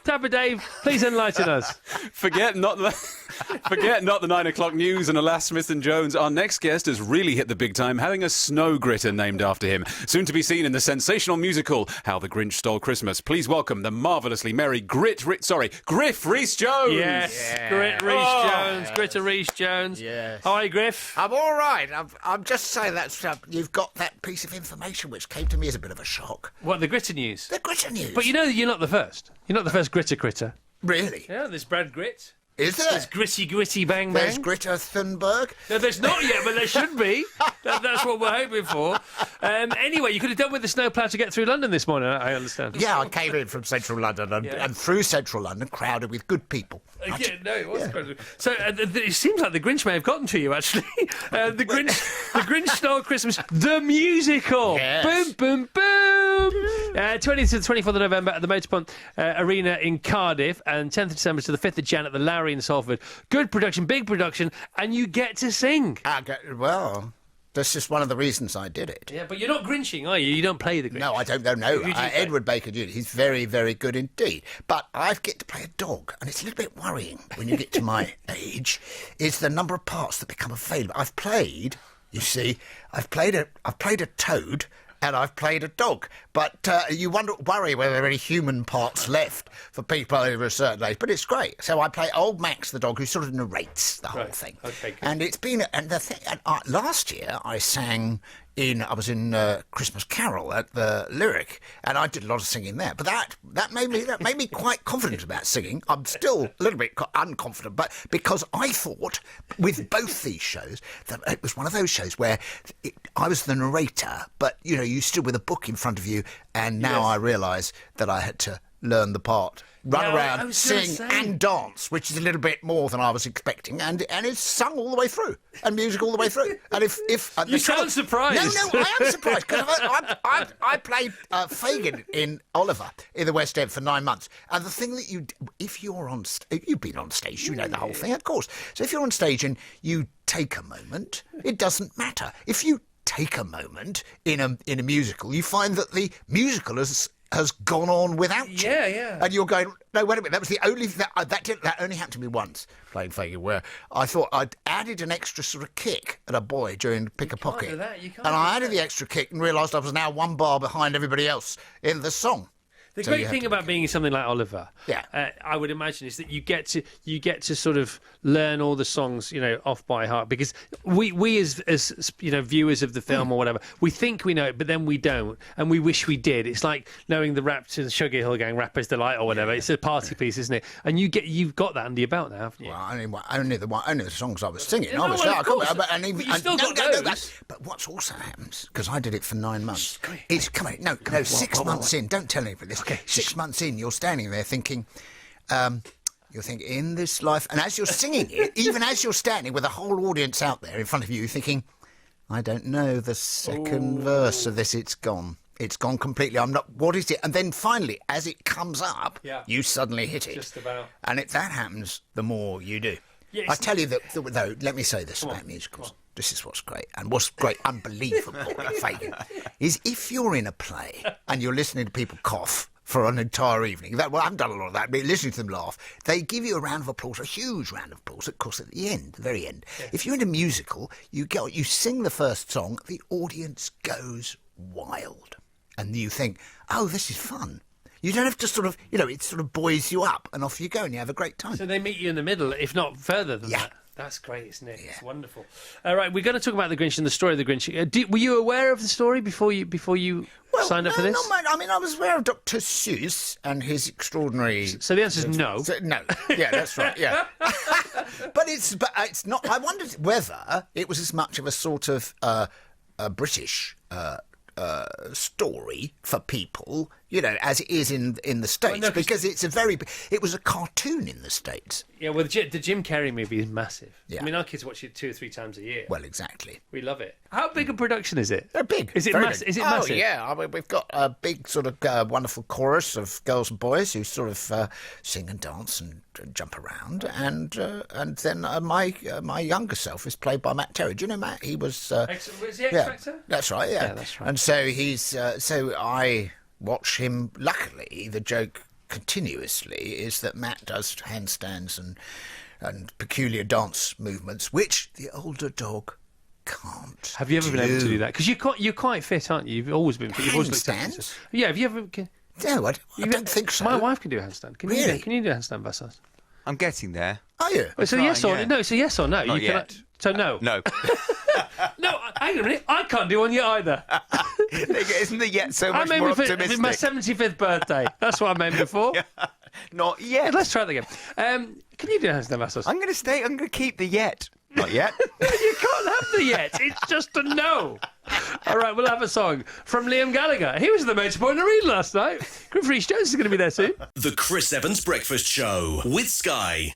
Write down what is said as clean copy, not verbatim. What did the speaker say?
Tapper Dave, please enlighten us. Forget not the 9 o'clock news and alas, Smith and Jones. Our next guest has really hit the big time, having a snow gritter named after him. Soon to be seen in the sensational musical How the Grinch Stole Christmas. Please welcome the marvellously merry Griff Rhys Jones. Yes, Griff Rhys Jones. Gritter Rhys Jones. Yes. How are you, Griff? I'm all right. I'm just saying that you've got that piece of information which came to me as a bit of a shock. What, the Gritter news? The Gritter news. But you know that you're not the first. You're not the first Gritter critter. Really? Yeah, there's Brad Grit. Is there? There's Gritty Bang Bang. There's Greta Thunberg. No, there's not yet, but there should be. That's what we're hoping for. Anyway, you could have done with the snowplow to get through London this morning, I understand. Yeah, I came in from central London and through central London, crowded with good people. Yeah, no, it was quite. So it seems like the Grinch may have gotten to you, actually. The Grinch Stole Christmas, the musical. Yes. Boom, boom, boom. 20th to the 24th of November at the Motorpoint Arena in Cardiff, and 10th of December to the 5th of Jan at the Lowry in Salford. Good production, big production, and you get to sing. Well, that's just one of the reasons I did it. Yeah, but you're not Grinching, are you? You don't play the Grinch. No, I don't know. No, Edward Baker Jr. He's very, very good indeed. But I get to play a dog, and it's a little bit worrying when you get to my age. Is the number of parts that become available. I've played a toad. And I've played a dog. But you worry whether there are any human parts left for people over a certain age. But it's great. So I play old Max the dog, who sort of narrates the whole thing. Okay, good. And it's been... And the thing... last year, I was in Christmas Carol at the Lyric, and I did a lot of singing there. But that made me quite confident about singing. I'm still a little bit unconfident, but because I thought with both these shows that it was one of those shows where I was the narrator, but you stood with a book in front of you, and now I realise that I had to learn the part. Run around, sing and dance, which is a little bit more than I was expecting, and it's sung all the way through, and music all the way through. And if you sound surprised. No, I am surprised because I played Fagin in Oliver in the West End for 9 months, and the thing that if you've been on stage, you know the whole thing, of course. So if you're on stage and you take a moment, it doesn't matter. If you take a moment in a musical, you find that the musical has gone on without you. Yeah. And you're going, no, wait a minute, that was the only that only happened to me once playing Fagin, where I thought I'd added an extra sort of kick at a boy during Pick a Pocket. And I added the extra kick and realised I was now one bar behind everybody else in the song. The great thing about being in something like Oliver, I would imagine, is that you get to sort of learn all the songs, off by heart, because we as viewers of the film or whatever, we think we know it, but then we don't, and we wish we did. It's like knowing the rap to the Sugar Hill Gang, Rapper's Delight or whatever. It's a party piece, isn't it? And you've got that under your belt now, haven't you? Well, only the songs I was singing. Yeah, obviously, those. But what's also happens, because I did it for 9 months. It's 6 months in. Don't tell anybody this. Okay. 6 months in, you're standing there thinking, in this life, and as you're singing it, even as you're standing with a whole audience out there in front of you, you're thinking, I don't know the second verse of this. It's gone. It's gone completely. I'm not. What is it? And then finally, as it comes up, you suddenly hit it. Just about. And if that happens, the more you do. Yeah, I tell you that, though. Let me say this about musicals. This is what's great, and what's great, unbelievable in Fagin, is if you're in a play and you're listening to people cough for an entire evening. I haven't done a lot of that, but listening to them laugh, they give you a round of applause, a huge round of applause, of course, at the end, the very end. Yeah. If you're in a musical, you sing the first song, the audience goes wild. And you think, oh, this is fun. You don't have to sort of, it sort of buoys you up, and off you go, and you have a great time. So they meet you in the middle, if not further than that. That's great, isn't it? Yeah. It's wonderful. All right, we're going to talk about the Grinch and the story of the Grinch. Were you aware of the story before you signed up for this? No, I was aware of Dr. Seuss and his extraordinary... So the answer is no. No. Yeah, that's right, yeah. But it's not... I wondered whether it was as much of a sort of a British story for people, as it is in the States, because it was a cartoon in the States. Yeah, well, the Jim Carrey movie is massive. Yeah. I mean, our kids watch it 2 or 3 times a year. Well, exactly. We love it. How big a production is it? They're big. Is it massive? Is it massive? Oh, yeah. We've got a big sort of wonderful chorus of girls and boys who sort of sing and dance and jump around, and then my younger self is played by Matt Terry. Do you know Matt? He was... was he X Factor? That's right, yeah. Yeah, that's right. And so he's... so I watch him... Luckily, the joke continuously is that Matt does handstands and peculiar dance movements, which the older dog can't. Have you ever been able to do that? Because you're quite fit, aren't you? You've always been fit. You've always looked Handstands? at Yeah. Have you ever? No, I don't think so. My wife can do a handstand. Can Really? Can you do a handstand, Vassos? I'm getting there. Are you? It's a yes or no. It's a yes or no. Not yet. So no. No. No. Hang on a minute. I can't do one yet either. Isn't the yet so I'm much more aiming for optimistic? my 75th birthday. That's what I'm aiming for. Not yet. Let's try that again. Can you do a handstand, Vassos? I'm going to keep the yet. Not yet. You can't have the yet. It's just a no. All right, we'll have a song from Liam Gallagher. He was at the Metropolitan Arena last night. Griff Rhys Jones is going to be there soon. The Chris Evans Breakfast Show with Sky.